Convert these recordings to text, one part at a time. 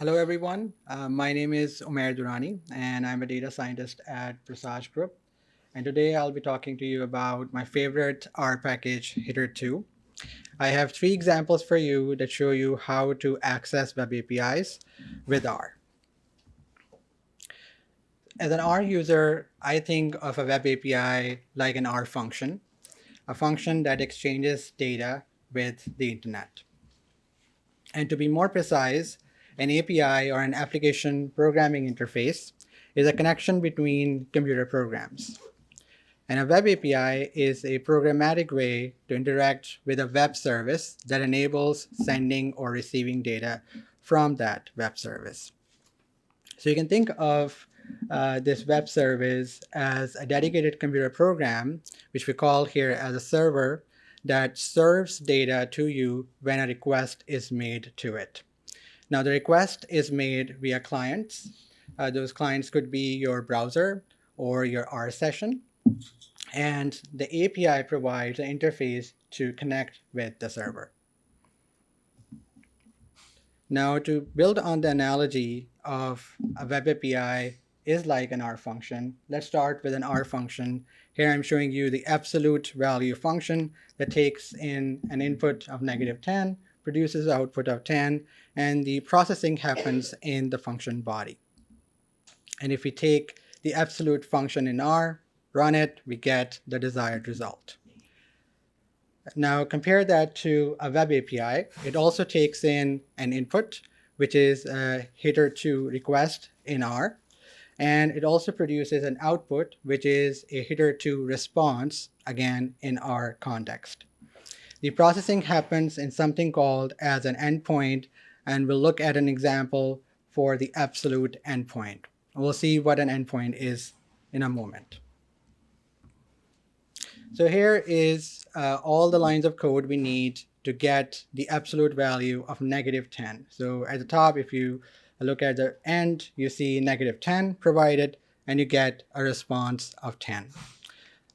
Hello, everyone. My name is Umair Durrani, and I'm a data scientist at Prasaj Group. And today I'll be talking to you about my favorite R package, Hitter 2. I have three examples for you that show you how to access web APIs with R. As an R user, I think of a web API like an R function, a function that exchanges data with the internet. And to be more precise, an API or an application programming interface is a connection between computer programs. And a web API is a programmatic way to interact with a web service that enables sending or receiving data from that web service. So you can think of this web service as a dedicated computer program, which we call here as a server, that serves data to you when a request is made to it. Now, the request is made via clients. Those clients could be your browser or your R session. And the API provides an interface to connect with the server. Now, to build on the analogy of a web API is like an R function, let's start with an R function. Here I'm showing you the absolute value function that takes in an input of -10, produces an output of 10, and the processing happens in the function body. And if we take the absolute function in R, run it, we get the desired result. Now compare that to a web API. It also takes in an input, which is a header to request in R, and it also produces an output, which is a header to response, again in R context. The processing happens in something called as an endpoint, and we'll look at an example for the absolute endpoint. We'll see what an endpoint is in a moment. So here is all the lines of code we need to get the absolute value of -10. So at the top, if you look at the end, you see -10 provided, and you get a response of 10.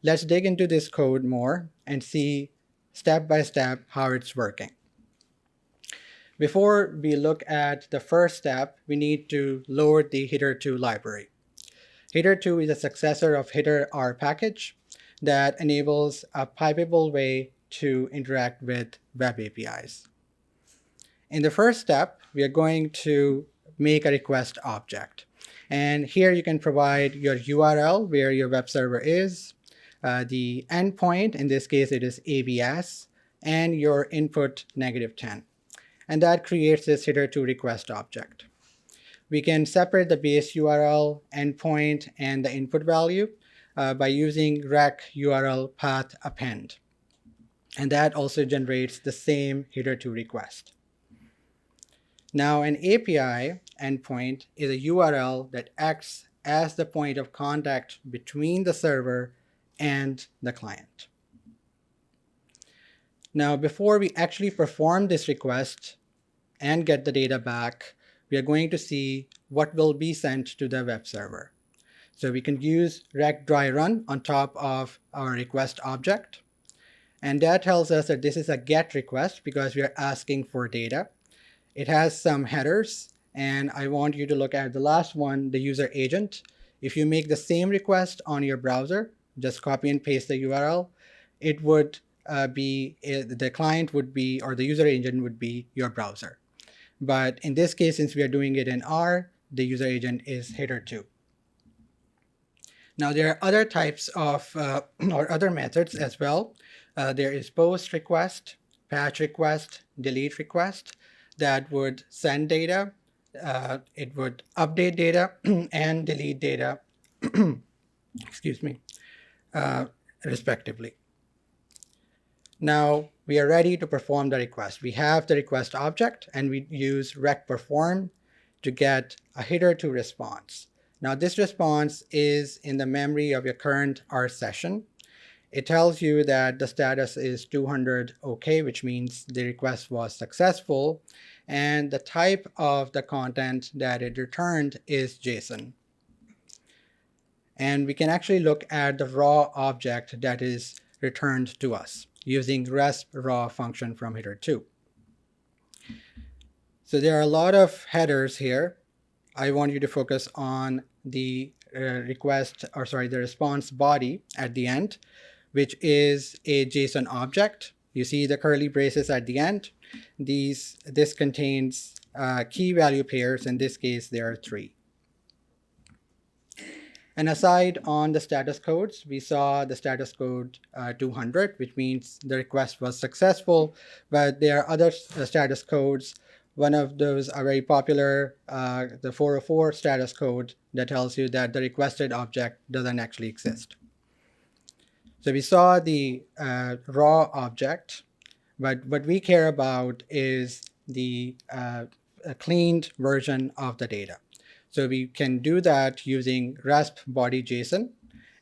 Let's dig into this code more and see step by step how it's working. Before we look at the first step, we need to load the Hitter2 library. Hitter2 is a successor of Hitter R package that enables a pipeable way to interact with web APIs. In the first step, we are going to make a request object. And here you can provide your URL where your web server is, the endpoint, in this case it is ABS, and your input -10. And that creates this Hitter2 request object. We can separate the base URL, endpoint, and the input value by using rec URL path append. And that also generates the same Hitter2 request. Now, an API endpoint is a URL that acts as the point of contact between the server and the client. Now, before we actually perform this request and get the data back, we are going to see what will be sent to the web server. So we can use rec dry run on top of our request object. And that tells us that this is a GET request because we are asking for data. It has some headers, and I want you to look at the last one, the user agent. If you make the same request on your browser, just copy and paste the URL, it would the client would be, or the user agent would be your browser. But in this case, since we are doing it in R, the user agent is Hitter2. Now there are other types of, or other methods as well. There is post request, patch request, delete request that would send data. It would update data and delete data, excuse me, respectively. Now we are ready to perform the request. We have the request object, and we use rec perform to get a Hitter2 response. Now this response is in the memory of your current R session. It tells you that the status is 200 OK, which means the request was successful, and the type of the content that it returned is JSON. And we can actually look at the raw object that is returned to us using resp raw function from Hitter2. So there are a lot of headers here. I want you to focus on the the response body at the end, which is a JSON object. You see the curly braces at the end. This contains key value pairs. In this case, there are 3. And aside on the status codes, we saw the status code 200, which means the request was successful. But there are other status codes. One of those are very popular, the 404 status code that tells you that the requested object doesn't actually exist. So we saw the raw object, but what we care about is the cleaned version of the data. So we can do that using Rasp body JSON,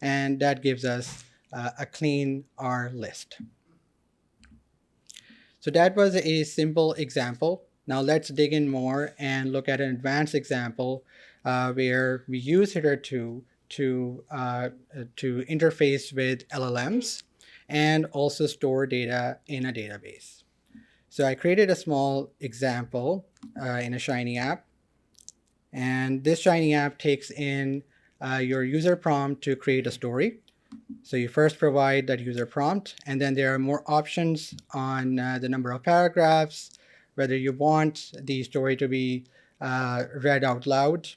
and that gives us a clean R list. So that was a simple example. Now let's dig in more and look at an advanced example where we use header2 to interface with LLMs and also store data in a database. So I created a small example in a Shiny app. And this Shiny app takes in your user prompt to create a story. So you first provide that user prompt, and then there are more options on the number of paragraphs, whether you want the story to be read out loud,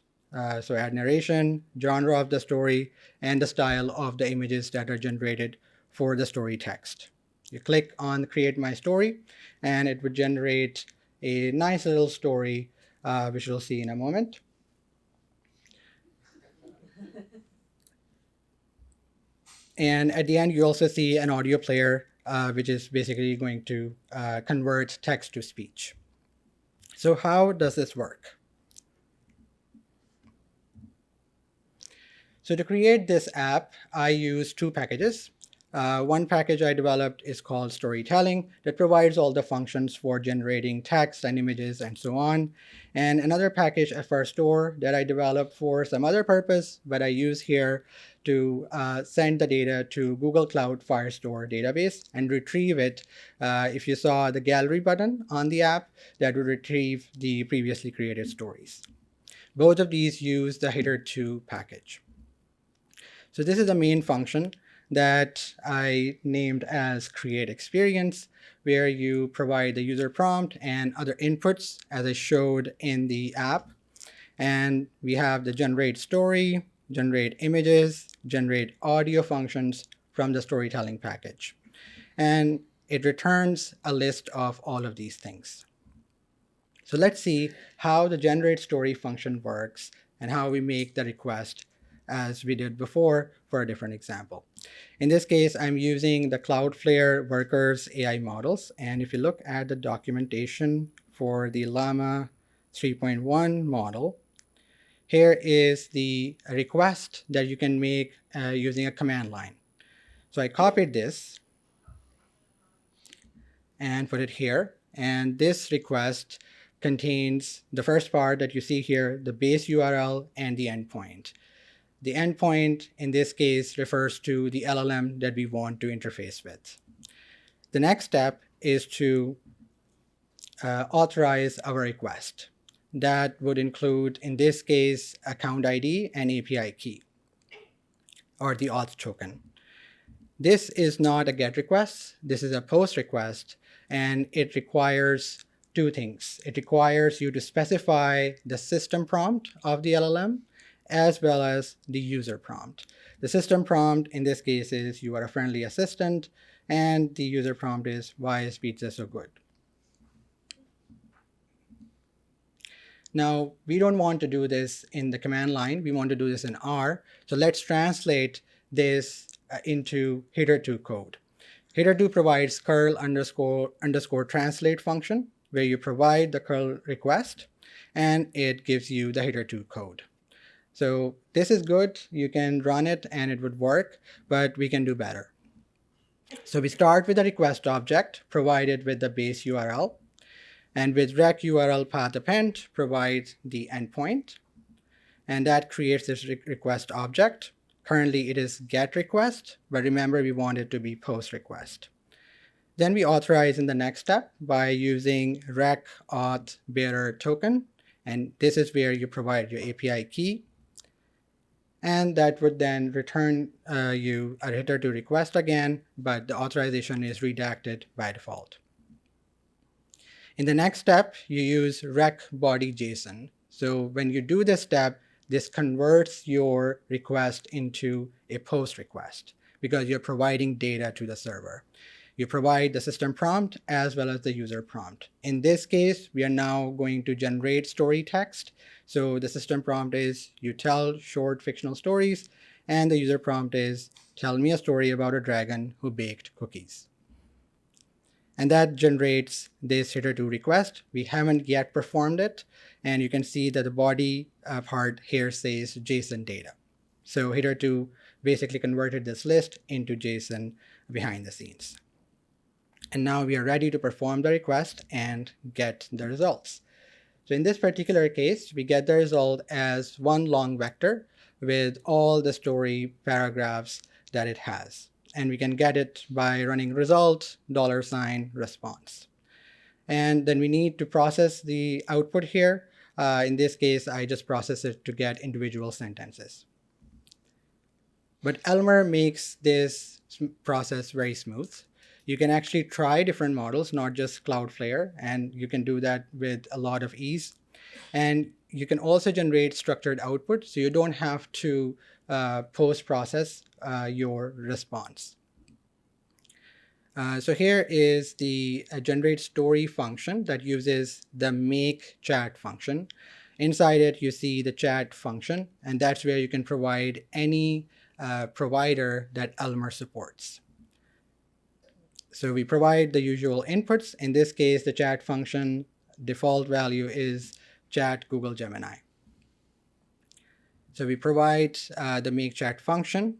so add narration, genre of the story, and the style of the images that are generated for the story text. You click on Create My Story, and it would generate a nice little story, which we'll see in a moment. And at the end, you also see an audio player, which is basically going to convert text to speech. So how does this work? So to create this app, I use 2 packages. One package I developed is called Storytelling, that provides all the functions for generating text and images and so on. And another package, FR-Store, that I developed for some other purpose, but I use here to send the data to Google Cloud Firestore database and retrieve it. If you saw the gallery button on the app, that would retrieve the previously created stories. Both of these use the header2 package. So this is the main function that I named as create experience, where you provide the user prompt and other inputs as I showed in the app. And we have the generate story, generate images, generate audio functions from the storytelling package. And it returns a list of all of these things. So let's see how the generate story function works and how we make the request as we did before for a different example. In this case, I'm using the Cloudflare workers AI models. And if you look at the documentation for the Llama 3.1 model, here is the request that you can make using a command line. So I copied this and put it here. And this request contains the first part that you see here, the base URL and the endpoint. The endpoint in this case refers to the LLM that we want to interface with. The next step is to authorize our request. That would include, in this case, account ID and API key, or the auth token. This is not a GET request. This is a POST request, and it requires 2 things. It requires you to specify the system prompt of the LLM, as well as the user prompt. The system prompt in this case is you are a friendly assistant, and the user prompt is why is pizza so good? Now, we don't want to do this in the command line. We want to do this in R. So let's translate this into header2 code. Header2 provides curl underscore translate function, where you provide the curl request, and it gives you the header2 code. So this is good. You can run it and it would work, but we can do better. So we start with a request object provided with the base URL, and with rec URL path append provides the endpoint, and that creates this request object. Currently it is get request, but remember we want it to be post request. Then we authorize in the next step by using rec auth bearer token. And this is where you provide your API key. And that would then return you a header to request again, but the authorization is redacted by default. In the next step, you use rec body JSON. So when you do this step, this converts your request into a post request because you're providing data to the server. You provide the system prompt as well as the user prompt. In this case, we are now going to generate story text. So the system prompt is you tell short fictional stories, and the user prompt is tell me a story about a dragon who baked cookies. And that generates this header to request. We haven't yet performed it, and you can see that the body part here says JSON data. So header to basically converted this list into JSON behind the scenes. And now we are ready to perform the request and get the results. So in this particular case, we get the result as one long vector with all the story paragraphs that it has. And we can get it by running result $response. And then we need to process the output here. In this case, I just process it to get individual sentences. But Elmer makes this process very smooth. You can actually try different models, not just Cloudflare, and you can do that with a lot of ease. And you can also generate structured output, so you don't have to post-process your response. So here is the generate story function that uses the make chat function. Inside it, you see the chat function, and that's where you can provide any provider that Elmer supports. So we provide the usual inputs. In this case, the chat function default value is chat Google Gemini. So we provide the make chat function.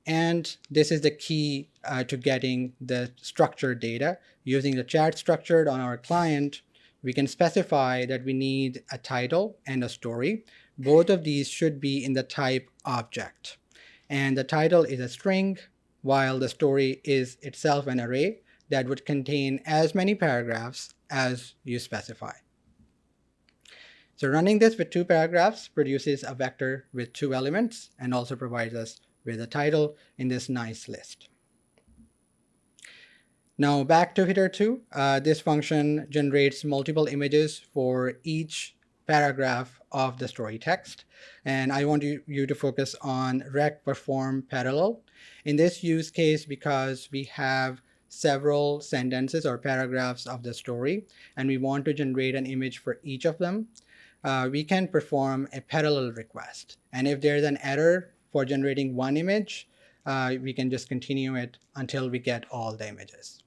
And this is the key to getting the structured data. Using the chat structured on our client, we can specify that we need a title and a story. Both of these should be in the type object. And the title is a string, while the story is itself an array that would contain as many paragraphs as you specify. So running this with 2 paragraphs produces a vector with 2 elements and also provides us with a title in this nice list. Now back to header 2. This function generates multiple images for each paragraph of the story text. And I want you to focus on rec perform parallel. In this use case, because we have several sentences or paragraphs of the story, and we want to generate an image for each of them, we can perform a parallel request. And if there's an error for generating one image, we can just continue it until we get all the images.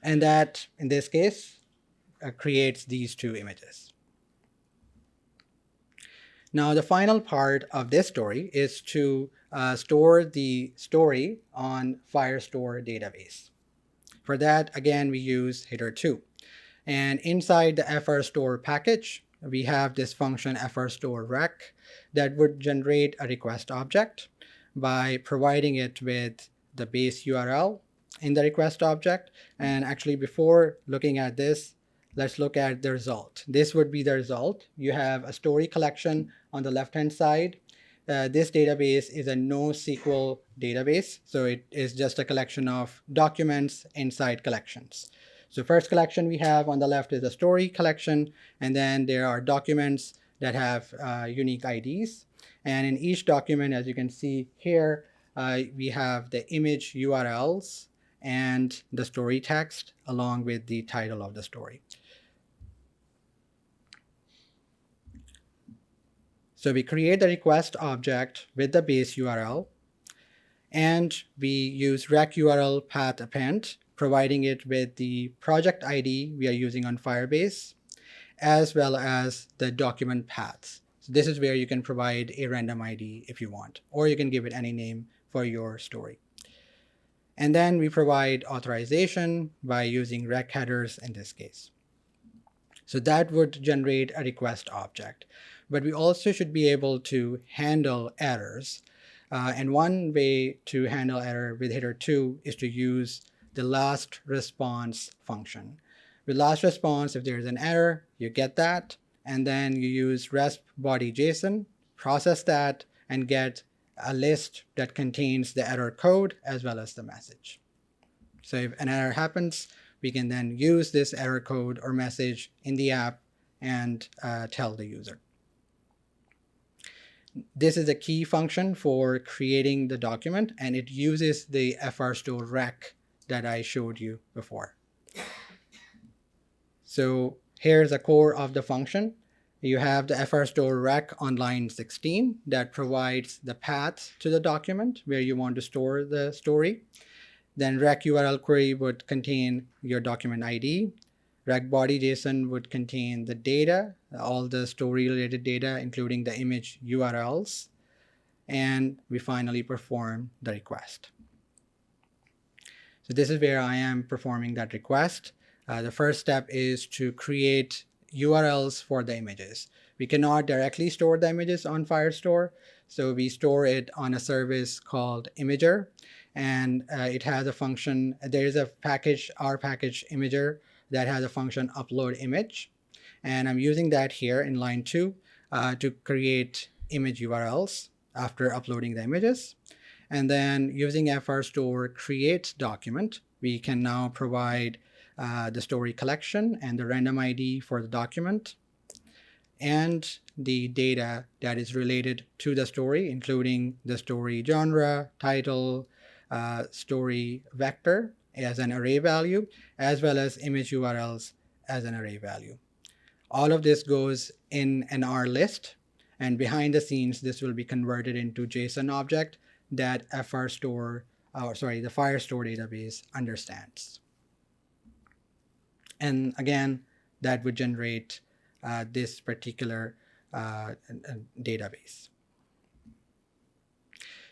And that, in this case, creates these 2 images. Now, the final part of this story is to store the story on Firestore database. For that, again, we use header 2. And inside the frstore package, we have this function frstore rec that would generate a request object by providing it with the base URL in the request object. And actually, before looking at this, let's look at the result. This would be the result. You have a story collection on the left-hand side. This database is a NoSQL database, so it is just a collection of documents inside collections. So first collection we have on the left is a story collection, and then there are documents that have unique IDs. And in each document, as you can see here, we have the image URLs and the story text along with the title of the story. So we create the request object with the base URL, and we use rec URL path append, providing it with the project ID we are using on Firebase, as well as the document paths. So this is where you can provide a random ID if you want, or you can give it any name for your story. And then we provide authorization by using rec headers in this case. So that would generate a request object. But we also should be able to handle errors. And one way to handle error with header 2 is to use the last response function. With last response, if there's an error, you get that, and then you use resp body JSON, process that, and get a list that contains the error code as well as the message. So if an error happens, we can then use this error code or message in the app and tell the user. This is a key function for creating the document, and it uses the frstore rec that I showed you before. So here's the core of the function. You have the frstore rec on line 16 that provides the path to the document where you want to store the story. Then rec URL query would contain your document ID. Rec body JSON would contain the data, all the story related data, including the image URLs. And we finally perform the request. So this is where I am performing that request. The first step is to create URLs for the images. We cannot directly store the images on Firestore, so we store it on a service called Imager, and it has a function. There is a package, R package Imager, that has a function upload image, and I'm using that here in line 2 to create image URLs after uploading the images. And then using frstore create document, we can now provide the story collection and the random ID for the document and the data that is related to the story, including the story genre, title, story vector as an array value, as well as image URLs as an array value. All of this goes in an R list, and behind the scenes, this will be converted into JSON object that the Firestore database understands. And again, that would generate this particular database.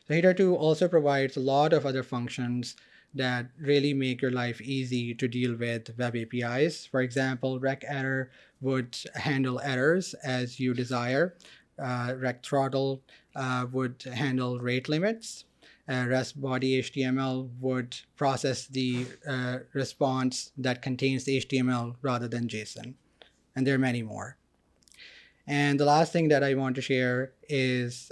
So header 2 also provides a lot of other functions that really make your life easy to deal with web APIs. For example, rec error would handle errors as you desire. Rec throttle would handle rate limits. REST body HTML would process the response that contains the HTML rather than JSON. And there are many more. And the last thing that I want to share is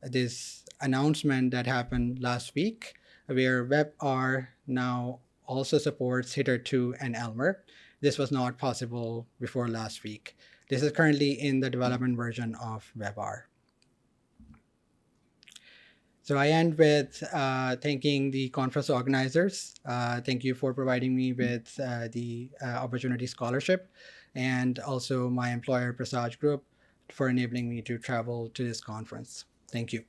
this announcement that happened last week, where WebR now also supports header 2 and Elmer. This was not possible before last week. This is currently in the development version of WebR. So I end with thanking the conference organizers. Thank you for providing me with the Opportunity Scholarship, and also my employer, Prasaj Group, for enabling me to travel to this conference. Thank you.